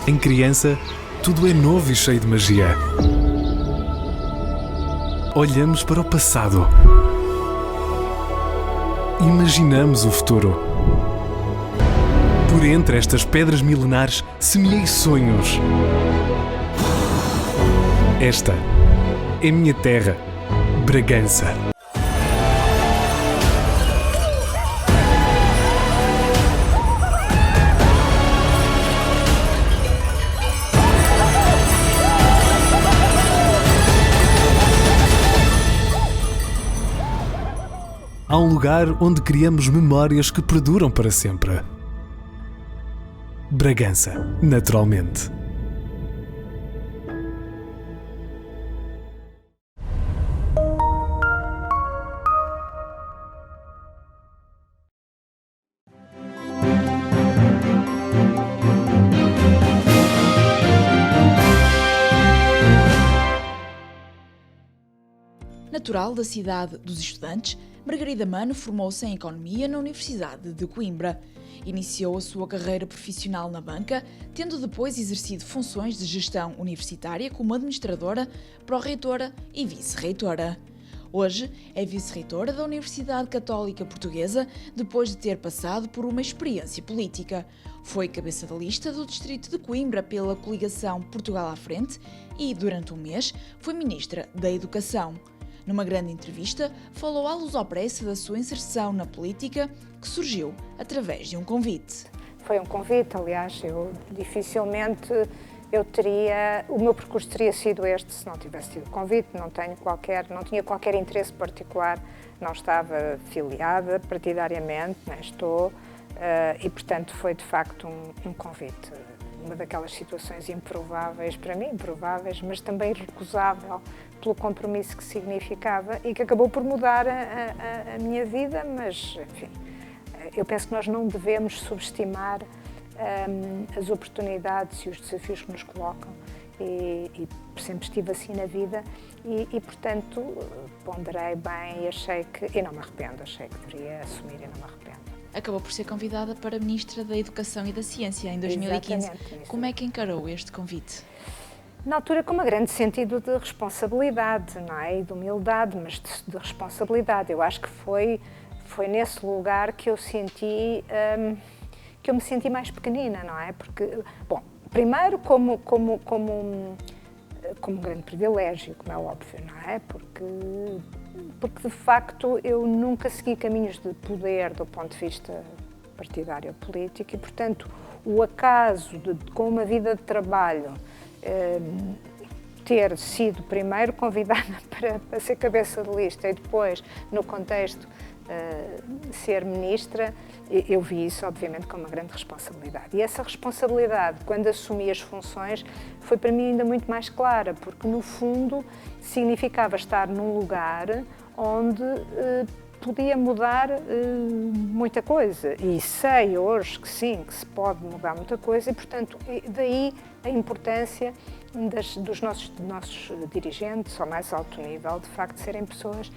Em criança, tudo é novo e cheio de magia. Olhamos para o passado. Imaginamos o futuro. Por entre estas pedras milenares, semeei sonhos. Esta é minha terra, Bragança. Há um lugar onde criamos memórias que perduram para sempre. Bragança, naturalmente. Natural da cidade dos estudantes, Margarida Mano formou-se em Economia na Universidade de Coimbra. Iniciou a sua carreira profissional na banca, tendo depois exercido funções de gestão universitária como administradora, pró-reitora e vice-reitora. Hoje é vice-reitora da Universidade Católica Portuguesa, depois de ter passado por uma experiência política. Foi cabeça da lista do Distrito de Coimbra pela coligação Portugal à Frente e, durante um mês, foi ministra da Educação. Numa grande entrevista, falou à Lusopressa da sua inserção na política, que surgiu através de um convite. Foi um convite, aliás, o meu percurso teria sido este se não tivesse tido convite, não tinha qualquer interesse particular, não estava filiada partidariamente, nem estou, e portanto foi de facto um convite. Uma daquelas situações improváveis, para mim improváveis, mas também irrecusável pelo compromisso que significava e que acabou por mudar a minha vida, mas, enfim, eu penso que nós não devemos subestimar as oportunidades e os desafios que nos colocam e sempre estive assim na vida e portanto, ponderei bem e não me arrependo, achei que deveria assumir e não me arrependo. Acabou por ser convidada para Ministra da Educação e da Ciência em 2015. Exatamente. Como é que encarou este convite? Na altura com um grande sentido de responsabilidade, não é? E de humildade, mas de responsabilidade. Eu acho que foi nesse lugar que eu me senti mais pequenina, não é? Porque, bom, primeiro como um grande privilégio, como é óbvio, não é? Porque de facto eu nunca segui caminhos de poder do ponto de vista partidário ou político e, portanto, o acaso com uma vida de trabalho ter sido primeiro convidada para ser cabeça de lista e depois, no contexto, ser ministra, eu vi isso, obviamente, com uma grande responsabilidade. E essa responsabilidade, quando assumi as funções, foi para mim ainda muito mais clara, porque, no fundo, significava estar num lugar onde podia mudar muita coisa. E sei hoje que sim, que se pode mudar muita coisa e, portanto, daí a importância dos nossos dirigentes, ao mais alto nível, de facto, serem pessoas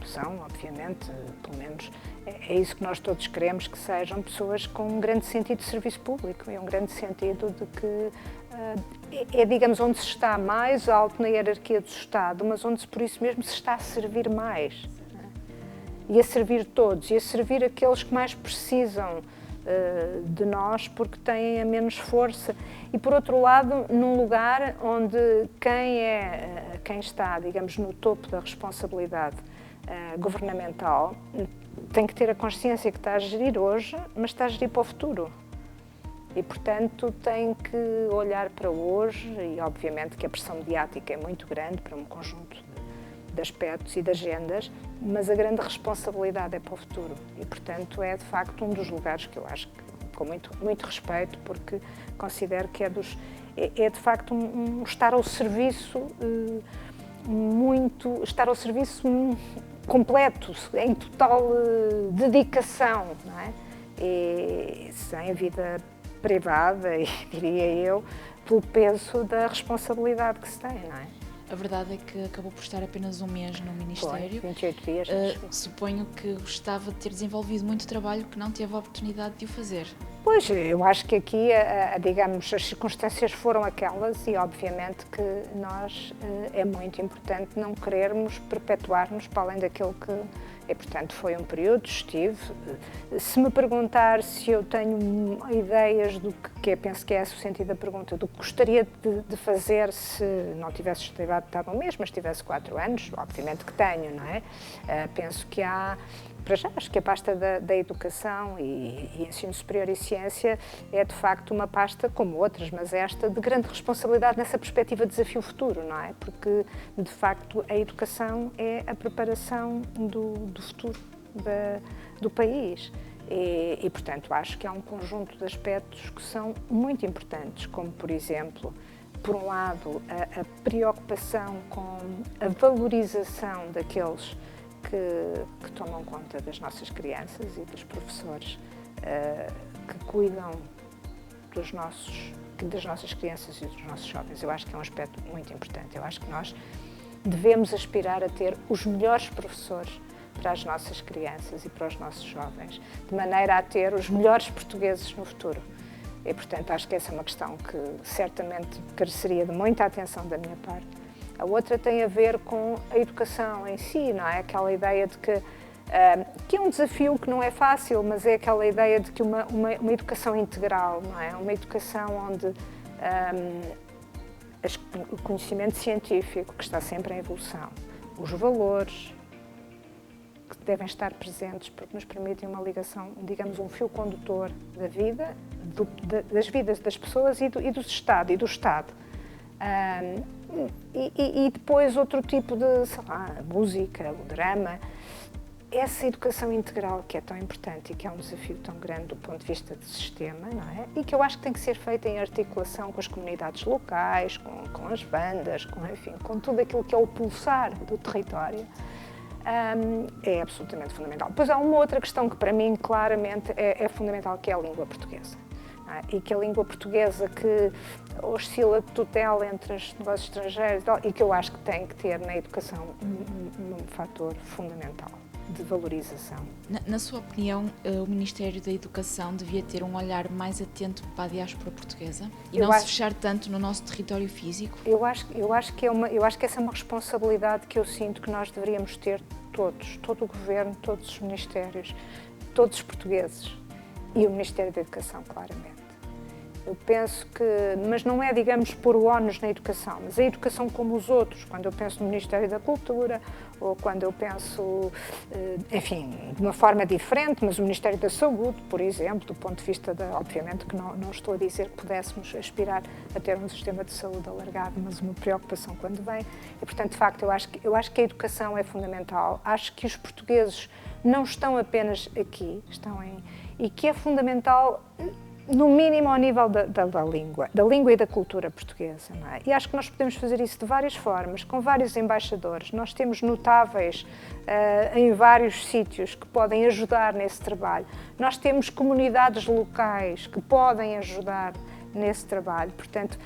são, obviamente, pelo menos é isso que nós todos queremos, que sejam pessoas com um grande sentido de serviço público e um grande sentido de que digamos, onde se está mais alto na hierarquia do Estado, mas onde por isso mesmo se está a servir mais, não é? E a servir todos, e a servir aqueles que mais precisam de nós porque têm a menos força. E, por outro lado, num lugar onde quem está, digamos, no topo da responsabilidade governamental tem que ter a consciência que está a gerir hoje, mas está a gerir para o futuro. E, portanto, tem que olhar para hoje e, obviamente, que a pressão mediática é muito grande para um conjunto de aspectos e de agendas, mas a grande responsabilidade é para o futuro. E, portanto, é, de facto, um dos lugares que eu acho que, com muito respeito, porque considero que é de facto, estar ao serviço estar ao serviço completo, em total dedicação, não é? E sem a vida privada, e diria eu, pelo peso da responsabilidade que se tem, não é? A verdade é que acabou por estar apenas um mês no Ministério. Foi, 28 dias. Suponho que gostava de ter desenvolvido muito trabalho que não teve a oportunidade de o fazer. Pois, eu acho que aqui, digamos, as circunstâncias foram aquelas e, obviamente, que nós é muito importante não querermos perpetuar-nos para além daquilo que... E, portanto, foi um período, estive. Se me perguntar se eu tenho ideias do que penso que é esse o sentido da pergunta, do que gostaria de fazer se não tivesse estudado um mês, mas tivesse 4 anos, obviamente que tenho, não é? Penso que há... Para já, acho que a pasta da educação e ensino superior e ciência é, de facto, uma pasta, como outras, mas esta, de grande responsabilidade nessa perspectiva de desafio futuro, não é? Porque, de facto, a educação é a preparação do futuro do país. E, portanto, acho que há um conjunto de aspectos que são muito importantes, como, por exemplo, por um lado, a preocupação com a valorização daqueles que tomam conta das nossas crianças e dos professores que cuidam das nossas crianças e dos nossos jovens. Eu acho que é um aspecto muito importante. Eu acho que nós devemos aspirar a ter os melhores professores para as nossas crianças e para os nossos jovens, de maneira a ter os melhores portugueses no futuro. E, portanto, acho que essa é uma questão que certamente careceria de muita atenção da minha parte. A outra tem a ver com a educação em si, não é? Aquela ideia de que é um desafio que não é fácil, mas é aquela ideia de que uma educação integral, não é? Uma educação onde o conhecimento científico, que está sempre em evolução, os valores que devem estar presentes porque nos permitem uma ligação, digamos, um fio condutor da vida, das vidas das pessoas e do Estado, e do Estado. E depois outro tipo de, sei lá, música, o drama, essa educação integral que é tão importante e que é um desafio tão grande do ponto de vista do sistema, não é? E que eu acho que tem que ser feita em articulação com as comunidades locais, com as bandas, enfim, com tudo aquilo que é o pulsar do território, é absolutamente fundamental. Depois há uma outra questão que para mim claramente é fundamental, que é a língua portuguesa. E que a língua portuguesa que oscila de tutela entre os negócios estrangeiros e que eu acho que tem que ter na educação um fator fundamental de valorização. Na sua opinião, o Ministério da Educação devia ter um olhar mais atento para a diáspora portuguesa e não se fechar tanto no nosso território físico? Eu acho que essa é uma responsabilidade que eu sinto que nós deveríamos ter todos, todo o governo, todos os ministérios, todos os portugueses e o Ministério da Educação, claramente. Eu penso que, mas não é, digamos, pôr o ónus na educação, mas a educação como os outros, quando eu penso no Ministério da Cultura, ou quando eu penso, enfim, de uma forma diferente, mas o Ministério da Saúde, por exemplo, do ponto de vista obviamente que não estou a dizer que pudéssemos aspirar a ter um sistema de saúde alargado, mas uma preocupação quando vem. E, portanto, de facto, eu acho que a educação é fundamental. Acho que os portugueses não estão apenas aqui, e que é fundamental, no mínimo ao nível da língua e da cultura portuguesa, não é? E acho que nós podemos fazer isso de várias formas, com vários embaixadores. Nós temos notáveis em vários sítios que podem ajudar nesse trabalho. Nós temos comunidades locais que podem ajudar nesse trabalho. Portanto,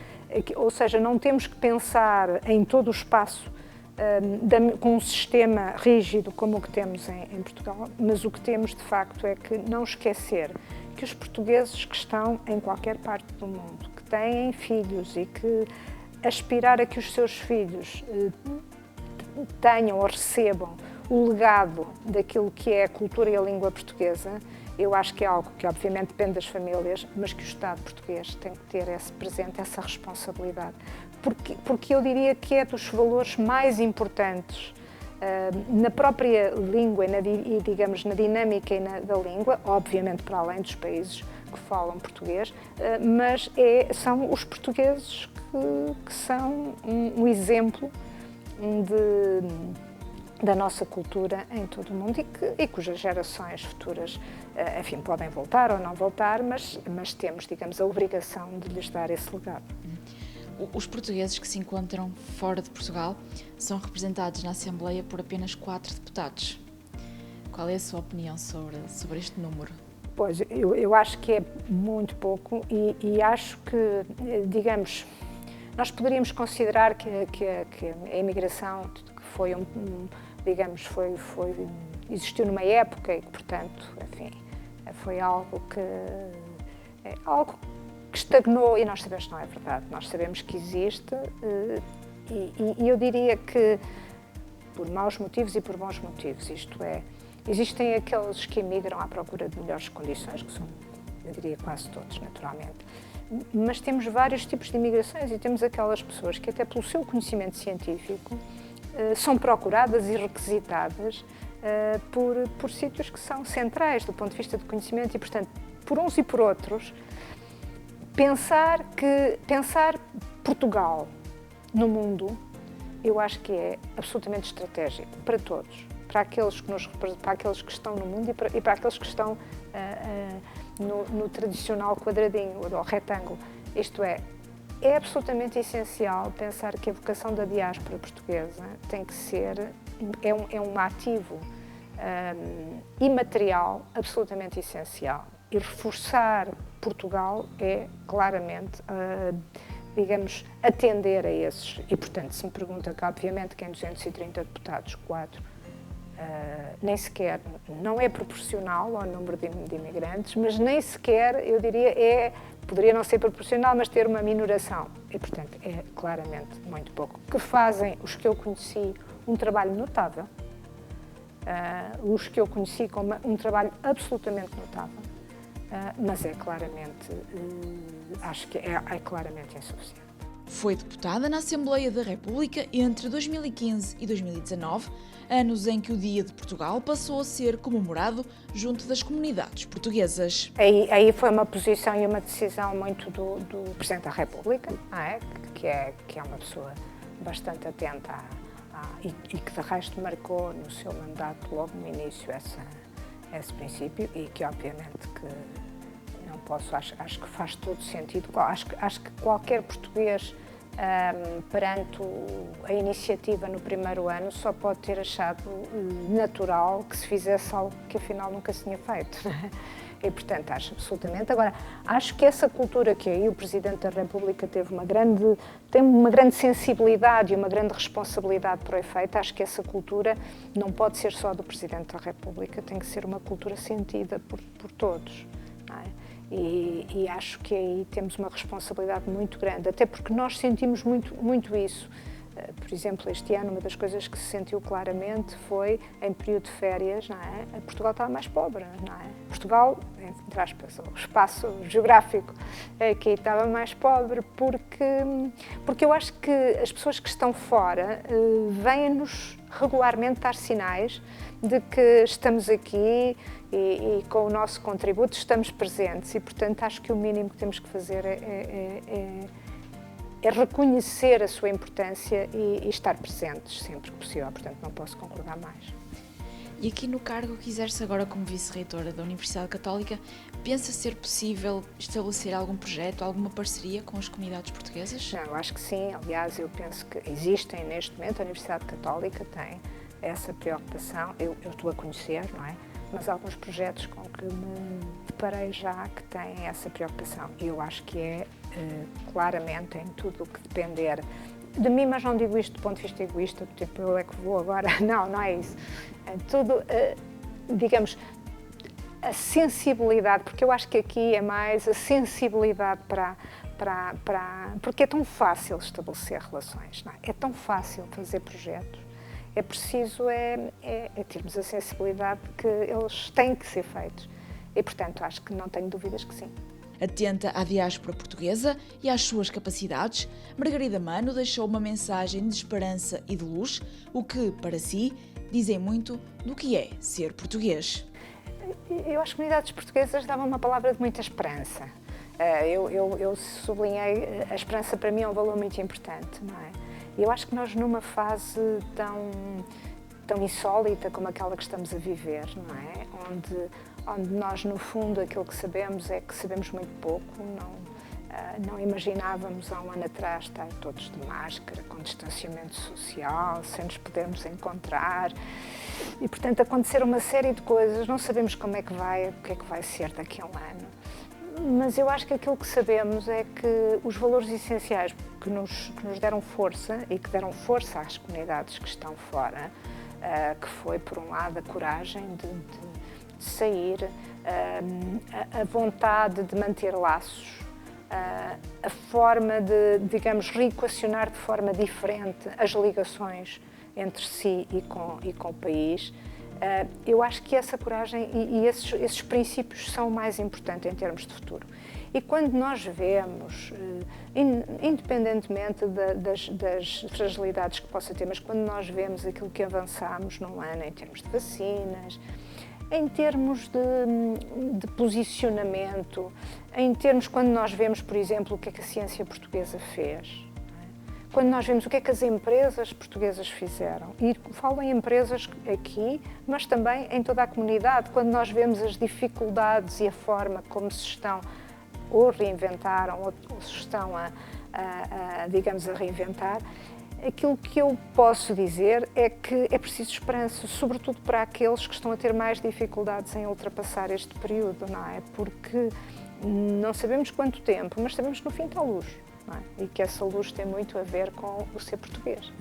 ou seja, não temos que pensar em todo o espaço com um sistema rígido como o que temos em Portugal, mas o que temos de facto é que não esquecer que os portugueses que estão em qualquer parte do mundo, que têm filhos e que aspirar a que os seus filhos tenham ou recebam o legado daquilo que é a cultura e a língua portuguesa, eu acho que é algo que obviamente depende das famílias, mas que o Estado português tem que ter esse presente, essa responsabilidade. Porque eu diria que é dos valores mais importantes na própria língua e, digamos, na dinâmica da língua, obviamente para além dos países que falam português, mas são os portugueses que são um exemplo da nossa cultura em todo o mundo e cujas gerações futuras, enfim, podem voltar ou não voltar, mas temos, digamos, a obrigação de lhes dar esse legado. Os portugueses que se encontram fora de Portugal são representados na Assembleia por apenas 4 deputados. Qual é a sua opinião sobre este número? Pois, eu acho que é muito pouco e acho que, digamos, nós poderíamos considerar que a imigração, que foi digamos, existiu numa época e que, portanto, enfim, foi algo é algo que estagnou e nós sabemos que não é verdade. Nós sabemos que existe e eu diria que por maus motivos e por bons motivos, isto é, existem aqueles que emigram à procura de melhores condições, que são, eu diria, quase todos, naturalmente. Mas temos vários tipos de imigrações e temos aquelas pessoas que até pelo seu conhecimento científico são procuradas e requisitadas por sítios que são centrais do ponto de vista do conhecimento e, portanto, por uns e por outros, pensar Portugal no mundo, eu acho que é absolutamente estratégico para todos, para aqueles que estão no mundo e para aqueles que estão no tradicional quadradinho ou retângulo. Isto é absolutamente essencial pensar que a vocação da diáspora portuguesa tem que ser, é um ativo imaterial absolutamente essencial. E reforçar Portugal é claramente, digamos, atender a esses. E, portanto, se me pergunta que, obviamente, que em 230 deputados, 4, nem sequer, não é proporcional ao número de imigrantes, mas nem sequer, eu diria, poderia não ser proporcional, mas ter uma minoração. E, portanto, é claramente muito pouco. Que fazem os que eu conheci um trabalho notável, os que eu conheci com um trabalho absolutamente notável, mas é claramente, acho que é claramente insuficiente. Foi deputada na Assembleia da República entre 2015 e 2019, anos em que o Dia de Portugal passou a ser comemorado junto das comunidades portuguesas. Aí foi uma posição e uma decisão muito do Presidente da República, que é uma pessoa bastante atenta e que de resto marcou no seu mandato logo no início esse princípio e que obviamente que não posso, acho que faz todo sentido, acho que qualquer português perante a iniciativa no primeiro ano só pode ter achado natural que se fizesse algo que afinal nunca se tinha feito. E, portanto, acho absolutamente. Agora, acho que essa cultura que aí o Presidente da República tem uma grande sensibilidade e uma grande responsabilidade para o efeito, acho que essa cultura não pode ser só do Presidente da República, tem que ser uma cultura sentida por todos. Não é? E acho que aí temos uma responsabilidade muito grande, até porque nós sentimos muito isso. Por exemplo, este ano, uma das coisas que se sentiu claramente foi, em período de férias, não é? Portugal estava mais pobre, não é? Portugal, entre aspas, o espaço geográfico aqui estava mais pobre porque eu acho que as pessoas que estão fora vêm-nos regularmente dar sinais de que estamos aqui e com o nosso contributo estamos presentes e, portanto, acho que o mínimo que temos que fazer é reconhecer a sua importância e estar presentes sempre que possível, portanto não posso concordar mais. E aqui no cargo que exerce agora como vice-reitora da Universidade Católica, pensa ser possível estabelecer algum projeto, alguma parceria com as comunidades portuguesas? Não, eu acho que sim, aliás eu penso que existem neste momento, a Universidade Católica tem essa preocupação, eu estou a conhecer, não é? Mas alguns projetos com que me deparei já que têm essa preocupação. E eu acho que claramente em tudo o que depender de mim, mas não digo isto do ponto de vista egoísta, tipo, eu é que vou agora, não é isso. É tudo, digamos, a sensibilidade, porque eu acho que aqui é mais a sensibilidade porque é tão fácil estabelecer relações, não é? É tão fácil fazer projetos. É preciso termos a sensibilidade de que eles têm que ser feitos. E, portanto, acho que não tenho dúvidas que sim. Atenta à diáspora portuguesa e às suas capacidades, Margarida Mano deixou uma mensagem de esperança e de luz, o que, para si, dizem muito do que é ser português. Eu às comunidades portuguesas dava uma palavra de muita esperança. Eu sublinhei, a esperança para mim é um valor muito importante, não é? Eu acho que nós numa fase tão insólita como aquela que estamos a viver, não é? Onde nós, no fundo, aquilo que sabemos é que sabemos muito pouco, não imaginávamos há um ano atrás estar todos de máscara, com distanciamento social, sem nos podermos encontrar e, portanto, acontecer uma série de coisas, não sabemos como é que o que é que vai ser daqui a um ano, mas eu acho que aquilo que sabemos é que os valores essenciais que nos deram força e que deram força às comunidades que estão fora, que foi, por um lado, a coragem de sair, a vontade de manter laços, a forma de, digamos, reequacionar de forma diferente as ligações entre si e com o país. Eu acho que essa coragem e esses princípios são o mais importantes em termos de futuro. E quando nós vemos, independentemente das fragilidades que possa ter, mas quando nós vemos aquilo que avançamos num ano em termos de vacinas, em termos de posicionamento, em termos quando nós vemos, por exemplo, o que é que a ciência portuguesa fez, quando nós vemos o que é que as empresas portuguesas fizeram, e falo em empresas aqui, mas também em toda a comunidade, quando nós vemos as dificuldades e a forma como se estão ou reinventaram ou se estão digamos, a reinventar, aquilo que eu posso dizer é que é preciso esperança, sobretudo para aqueles que estão a ter mais dificuldades em ultrapassar este período, não é? Porque não sabemos quanto tempo, mas sabemos que no fim está a luz, não é? E que essa luz tem muito a ver com o ser português.